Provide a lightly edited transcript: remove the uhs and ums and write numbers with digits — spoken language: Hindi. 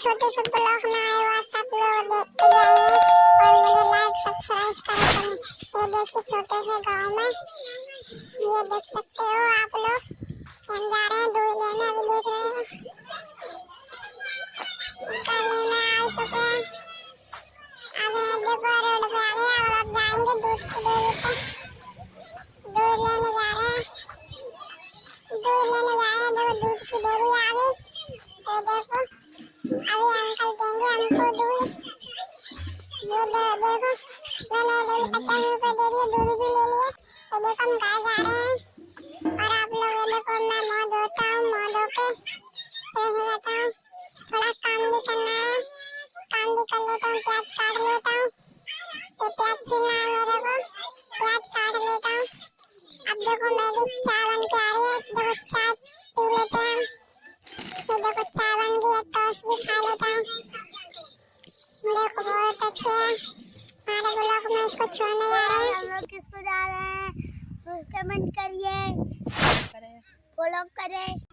छोटे से ब्लॉग में आए हो सब लोग देखते जाइए और मुझे लाइक सब्सक्राइब करें। ये देखिए छोटे से गांव में ये देख सकते हो आप लोग, हम जा रहे हैं दूध लेने। अभी देख रहे हो कल लेने आ चुके हैं। अभी देखो रोड पे आ गए और अब जाएंगे दूध की डेयरी पे। दूध लेने जा रहे हैं, दूध लेने जा रहे हैं। देखो दूध की डेयरी आ गई। ये देखो अभी अंकल देंगे हमको दूध। ये देखो मैंने ले ली 50 रुपए दे दिए, दूध भी ले लिए। ये देखो हम गाय जा रहे हैं और आप लोग ये देखो मैं मुँह धोता हूँ, मुँह धो के फ्रेश हो जाता हूँ। थोड़ा काम भी करना है, काम भी कर लेता हूँ। प्याज काट लेता हूँ, ये प्याज छीलना है मेरे को, प्याज काट लेता हूँ। अब देखो मेरी चाय बन के आ रही है, देखो चाय पी लेते हैं। ये देखो चाय बन गई है, टोस्ट भी खा लेता हूँ। देखो बहुत अच्छे है हमारे ब्लॉग में, इसको छोड़ने जा रहे हैं। हम लोग किसको जा रहे हैं, कमेंट करिए, फॉलो करें।